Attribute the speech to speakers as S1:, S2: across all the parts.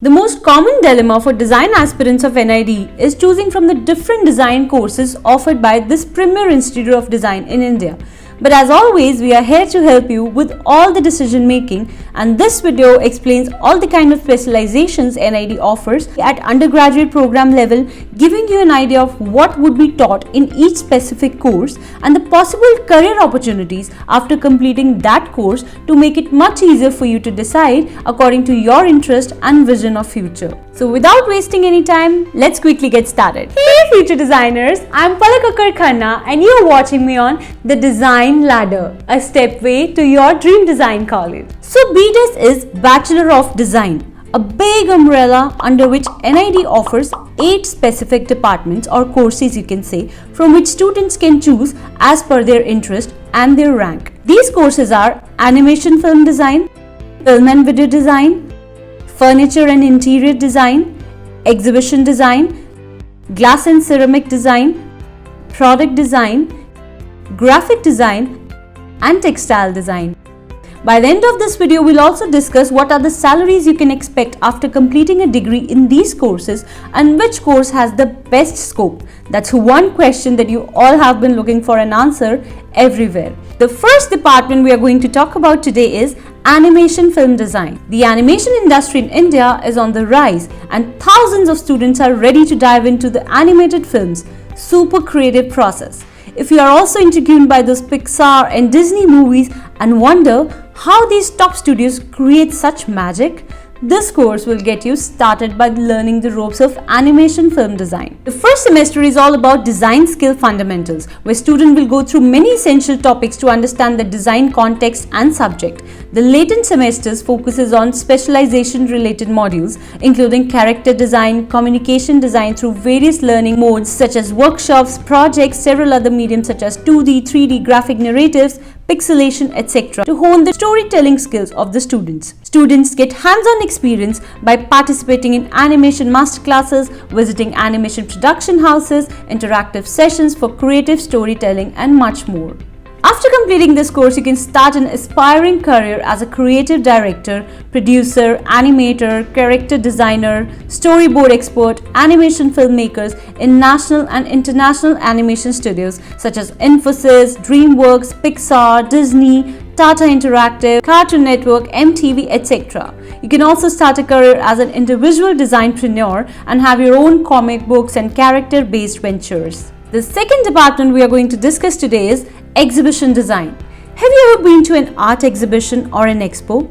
S1: The most common dilemma for design aspirants of NID is choosing from the different design courses offered by this premier institute of design in India. But as always, we are here to help you with all the decision making, and this video explains all the kind of specializations NID offers at undergraduate program level, giving you an idea of what would be taught in each specific course and the possible career opportunities after completing that course to make it much easier for you to decide according to your interest and vision of future. So without wasting any time, let's quickly get started. Hey future designers, I'm Palak Khanna and you're watching me on The Design Ladder, a stepway to your dream design college. So BDES is Bachelor of Design, a big umbrella under which NID offers 8 specific departments or courses you can say, from which students can choose as per their interest and their rank. These courses are Animation Film Design, Film and Video Design, Furniture and Interior Design, Exhibition Design, Glass and Ceramic Design, Product Design, Graphic Design and Textile Design. By the end of this video, we'll also discuss what are the salaries you can expect after completing a degree in these courses and which course has the best scope. That's one question that you all have been looking for an answer everywhere. The first department we are going to talk about today is Animation Film Design. The animation industry in India is on the rise and thousands of students are ready to dive into the animated films. Super creative process. If you are also intrigued by those Pixar and Disney movies and wonder how these top studios create such magic, this course will get you started by learning the ropes of animation film design. The first semester is all about design skill fundamentals, where students will go through many essential topics to understand the design context and subject. The latent semesters focuses on specialization related modules, including character design, communication design through various learning modes such as workshops, projects, several other mediums such as 2D, 3D, graphic narratives, pixelation, etc. to hone the storytelling skills of the students. Students get hands-on experience by participating in animation masterclasses, visiting animation production houses, interactive sessions for creative storytelling and much more. After completing this course, you can start an aspiring career as a creative director, producer, animator, character designer, storyboard expert, animation filmmakers in national and international animation studios such as Infosys, DreamWorks, Pixar, Disney, Tata Interactive, Cartoon Network, MTV, etc. You can also start a career as an individual designpreneur and have your own comic books and character-based ventures. The second department we are going to discuss today is Exhibition Design. Have you ever been to an art exhibition or an expo?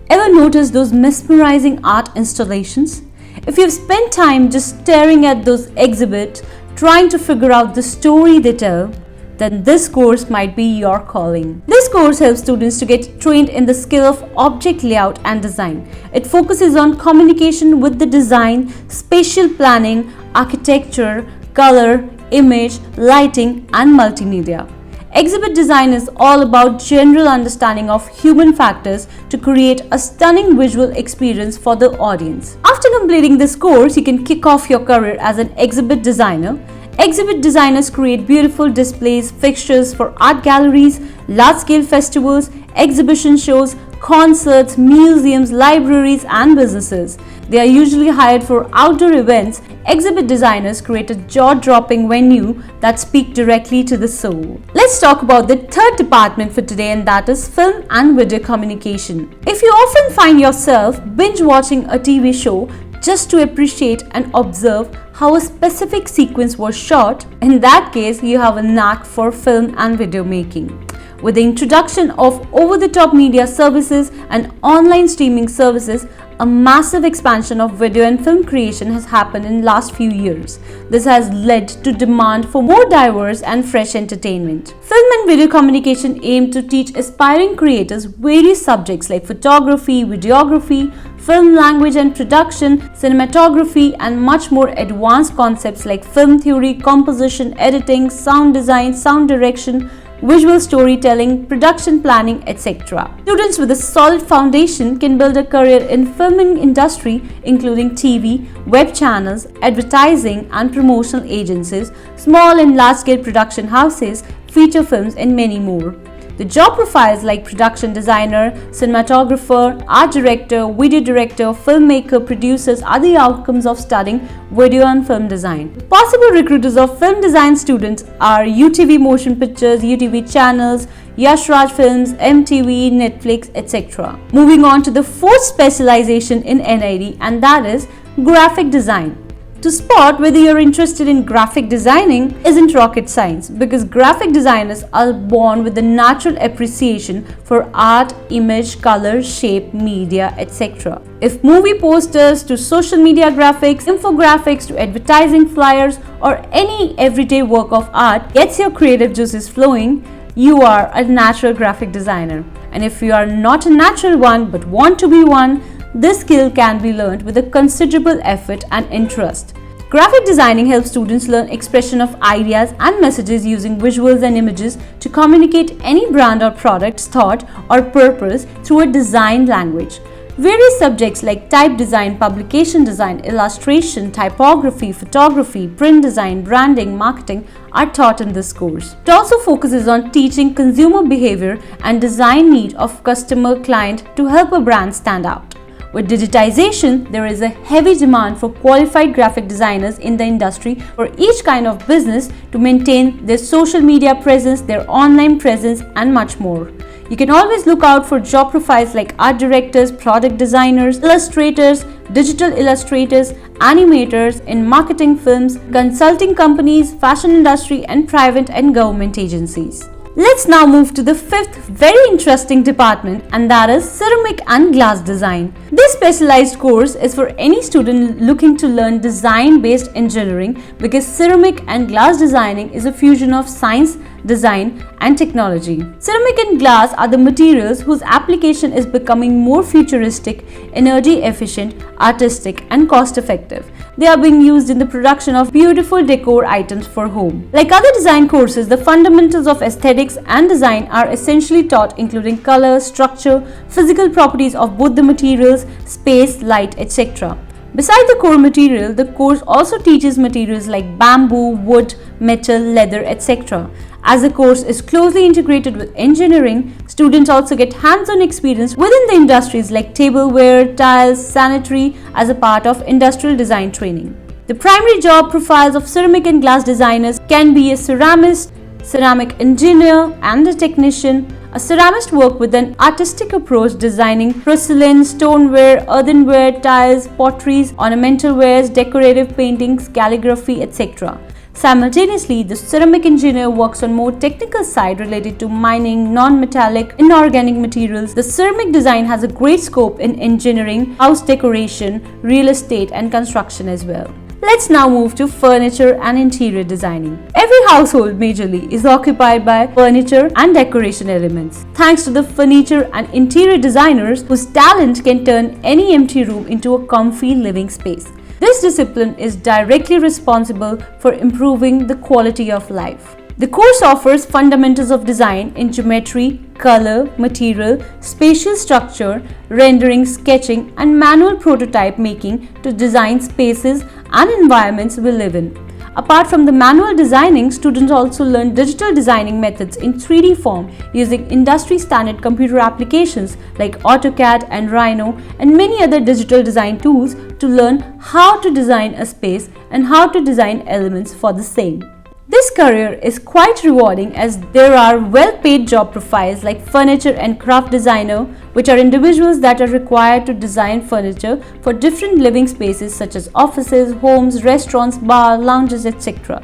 S1: Ever noticed those mesmerizing art installations? If you've spent time just staring at those exhibits, trying to figure out the story they tell, then this course might be your calling. This course helps students to get trained in the skill of object layout and design. It focuses on communication with the design, spatial planning, architecture, color, image, lighting, and multimedia. Exhibit design is all about general understanding of human factors to create a stunning visual experience for the audience. After completing this course, you can kick off your career as an exhibit designer. Exhibit designers create beautiful displays, fixtures for art galleries, large-scale festivals, exhibition shows, concerts, museums, libraries, and businesses. They are usually hired for outdoor events. Exhibit designers create a jaw-dropping venue that speaks directly to the soul. Let's talk about the third department for today, and that is Film and Video Communication. If you often find yourself binge watching a TV show just to appreciate and observe how a specific sequence was shot, in that case you have a knack for film and video making. With the introduction of over-the-top media services and online streaming services, a massive expansion of video and film creation has happened in the last few years. This has led to demand for more diverse and fresh entertainment. Film and video communication aim to teach aspiring creators various subjects like photography, videography, film language and production, cinematography, and much more advanced concepts like film theory, composition, editing, sound design, sound direction, visual storytelling, production planning, etc. Students with a solid foundation can build a career in filming industry including TV, web channels, advertising and promotional agencies, small and large-scale production houses, feature films and many more. The job profiles like production designer, cinematographer, art director, video director, filmmaker, producers are the outcomes of studying video and film design. Possible recruiters of film design students are UTV Motion Pictures, UTV Channels, Yash Raj Films, MTV, Netflix, etc. Moving on to the fourth specialization in NID, and that is graphic design. To spot whether you're interested in graphic designing isn't rocket science, because graphic designers are born with a natural appreciation for art, image, color, shape, media, etc. If movie posters to social media graphics, infographics to advertising flyers, or any everyday work of art gets your creative juices flowing, you are a natural graphic designer. And if you are not a natural one but want to be one, this skill can be learned with a considerable effort and interest. Graphic designing helps students learn expression of ideas and messages using visuals and images to communicate any brand or product's thought or purpose through a design language. Various subjects like type design, publication design, illustration, typography, photography, print design, branding, marketing are taught in this course. It also focuses on teaching consumer behavior and design need of customer client to help a brand stand out. With digitization, there is a heavy demand for qualified graphic designers in the industry for each kind of business to maintain their social media presence, their online presence, and much more. You can always look out for job profiles like art directors, product designers, illustrators, digital illustrators, animators in marketing films, consulting companies, fashion industry, and private and government agencies. Let's now move to the fifth very interesting department, and that is ceramic and glass design. This specialized course is for any student looking to learn design-based engineering, because ceramic and glass designing is a fusion of science, design, and technology. Ceramic and glass are the materials whose application is becoming more futuristic, energy efficient, artistic, and cost effective. They are being used in the production of beautiful decor items for home. Like other design courses, the fundamentals of aesthetics and design are essentially taught, including color, structure, physical properties of both the materials, space, light, etc. Besides the core material, the course also teaches materials like bamboo, wood, metal, leather, etc. As the course is closely integrated with engineering, students also get hands-on experience within the industries like tableware, tiles, sanitary as a part of industrial design training. The primary job profiles of ceramic and glass designers can be a ceramist, ceramic engineer, and a technician. A ceramist works with an artistic approach, designing porcelain, stoneware, earthenware, tiles, potteries, ornamental wares, decorative paintings, calligraphy, etc. Simultaneously, the ceramic engineer works on more technical side related to mining, non-metallic, inorganic materials. The ceramic design has a great scope in engineering, house decoration, real estate, and construction as well. Let's now move to furniture and interior designing. Every household majorly is occupied by furniture and decoration elements. Thanks to the furniture and interior designers whose talent can turn any empty room into a comfy living space. This discipline is directly responsible for improving the quality of life. The course offers fundamentals of design in geometry, color, material, spatial structure, rendering, sketching, and manual prototype making to design spaces and environments we live in. Apart from the manual designing, students also learn digital designing methods in 3D form using industry standard computer applications like AutoCAD and Rhino and many other digital design tools to learn how to design a space and how to design elements for the same. This career is quite rewarding as there are well-paid job profiles like furniture and craft designer, which are individuals that are required to design furniture for different living spaces such as offices, homes, restaurants, bars, lounges, etc.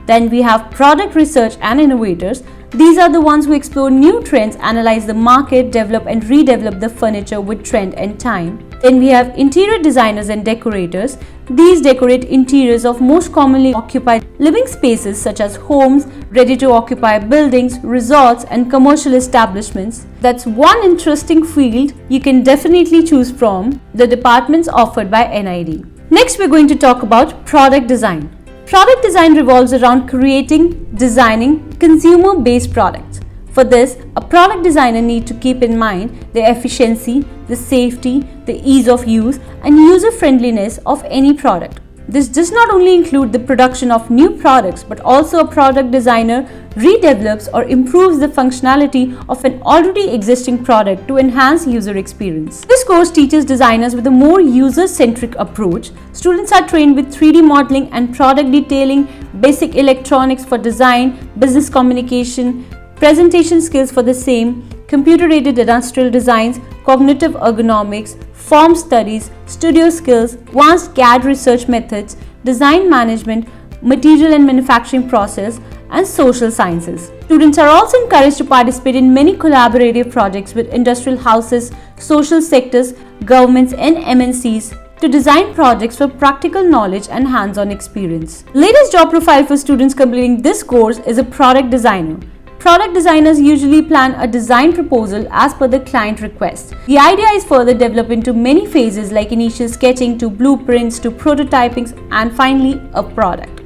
S1: Then we have product research and innovators. These are the ones who explore new trends, analyze the market, develop and redevelop the furniture with trend and time. Then we have interior designers and decorators. These decorate interiors of most commonly occupied living spaces such as homes, ready-to-occupy buildings, resorts, and commercial establishments. That's one interesting field you can definitely choose from the departments offered by NID. Next, we're going to talk about product design. Product design revolves around creating, designing consumer-based products. For this, a product designer needs to keep in mind the efficiency, the safety, the ease of use, and user-friendliness of any product. This does not only include the production of new products, but also a product designer redevelops or improves the functionality of an already existing product to enhance user experience. This course teaches designers with a more user-centric approach. Students are trained with 3D modeling and product detailing, basic electronics for design, business communication, presentation skills for the same, computer-aided industrial designs, cognitive ergonomics, form studies, studio skills, advanced CAD research methods, design management, material and manufacturing process, and social sciences. Students are also encouraged to participate in many collaborative projects with industrial houses, social sectors, governments, and MNCs to design projects for practical knowledge and hands-on experience. The latest job profile for students completing this course is a product designer. Product designers usually plan a design proposal as per the client request. The idea is further developed into many phases like initial sketching to blueprints to prototyping and finally a product.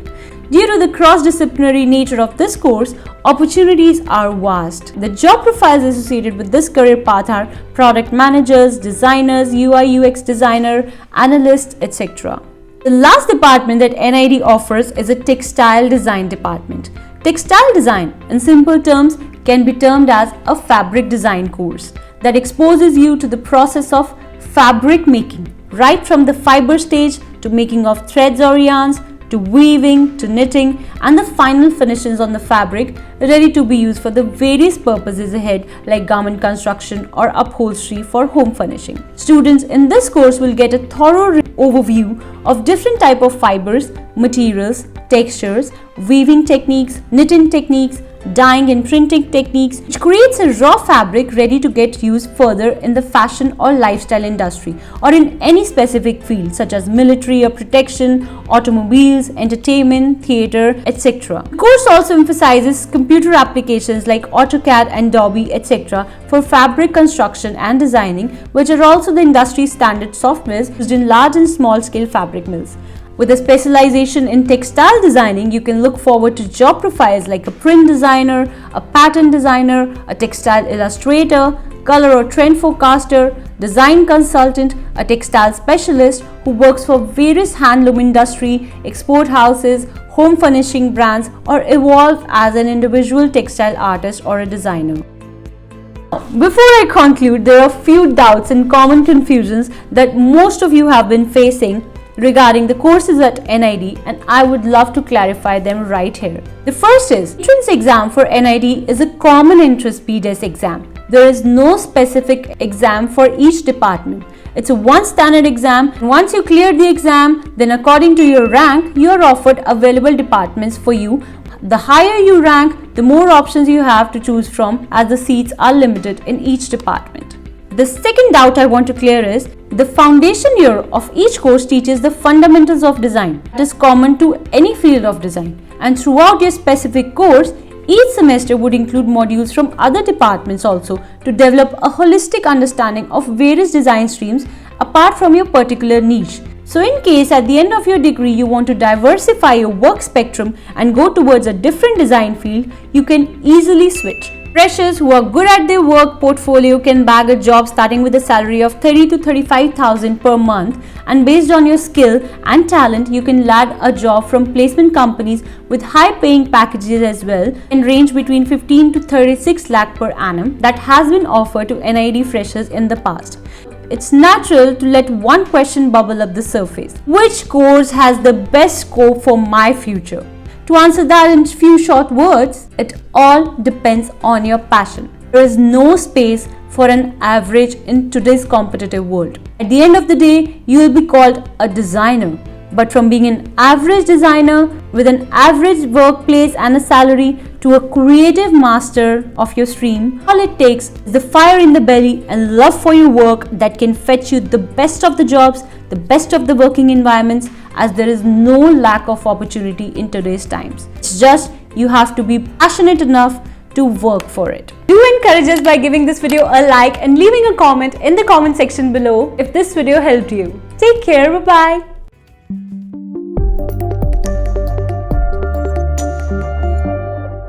S1: Due to the cross-disciplinary nature of this course, opportunities are vast. The job profiles associated with this career path are product managers, designers, UI UX designer, analysts, etc. The last department that NID offers is a textile design department. Textile design, in simple terms, can be termed as a fabric design course that exposes you to the process of fabric making, right from the fiber stage to making of threads or yarns, to weaving, to knitting, and the final finishes on the fabric ready to be used for the various purposes ahead like garment construction or upholstery for home furnishing. Students in this course will get a thorough overview of different types of fibers, materials, textures, weaving techniques, knitting techniques, dyeing and printing techniques, which creates a raw fabric ready to get used further in the fashion or lifestyle industry or in any specific field such as military or protection, automobiles, entertainment, theatre, etc. The course also emphasizes computer applications like AutoCAD and Adobe, etc. for fabric construction and designing, which are also the industry standard softwares used in large and small scale fabric mills. With a specialization in textile designing, you can look forward to job profiles like a print designer, a pattern designer, a textile illustrator, color or trend forecaster, design consultant, a textile specialist who works for various handloom industry, export houses, home furnishing brands, or evolve as an individual textile artist or a designer. Before I conclude, there are a few doubts and common confusions that most of you have been facing regarding the courses at NID, and I would love to clarify them right here. The first is, entrance exam for NID is a common entrance BDES exam. There is no specific exam for each department. It's a one standard exam. Once you clear the exam, then according to your rank, you are offered available departments for you. The higher you rank, the more options you have to choose from as the seats are limited in each department. The second doubt I want to clear is, the foundation year of each course teaches the fundamentals of design that is common to any field of design, and throughout your specific course, each semester would include modules from other departments also to develop a holistic understanding of various design streams apart from your particular niche. So in case at the end of your degree you want to diversify your work spectrum and go towards a different design field, you can easily switch. Freshers who are good at their work portfolio can bag a job starting with a salary of 30 to 35,000 per month, and based on your skill and talent you can land a job from placement companies with high paying packages as well, and range between 15 to 36 lakh per annum that has been offered to NID freshers in the past. It's natural to let one question bubble up the surface. Which course has the best scope for my future? To answer that in few short words, it all depends on your passion. There is no space for an average in today's competitive world. At the end of the day, you will be called a designer. But from being an average designer with an average workplace and a salary to a creative master of your stream, all it takes is the fire in the belly and love for your work that can fetch you the best of the jobs, the best of the working environments, as there is no lack of opportunity in today's times. It's just you have to be passionate enough to work for it. Do encourage us by giving this video a like and leaving a comment in the comment section below if this video helped you. Take care, bye bye.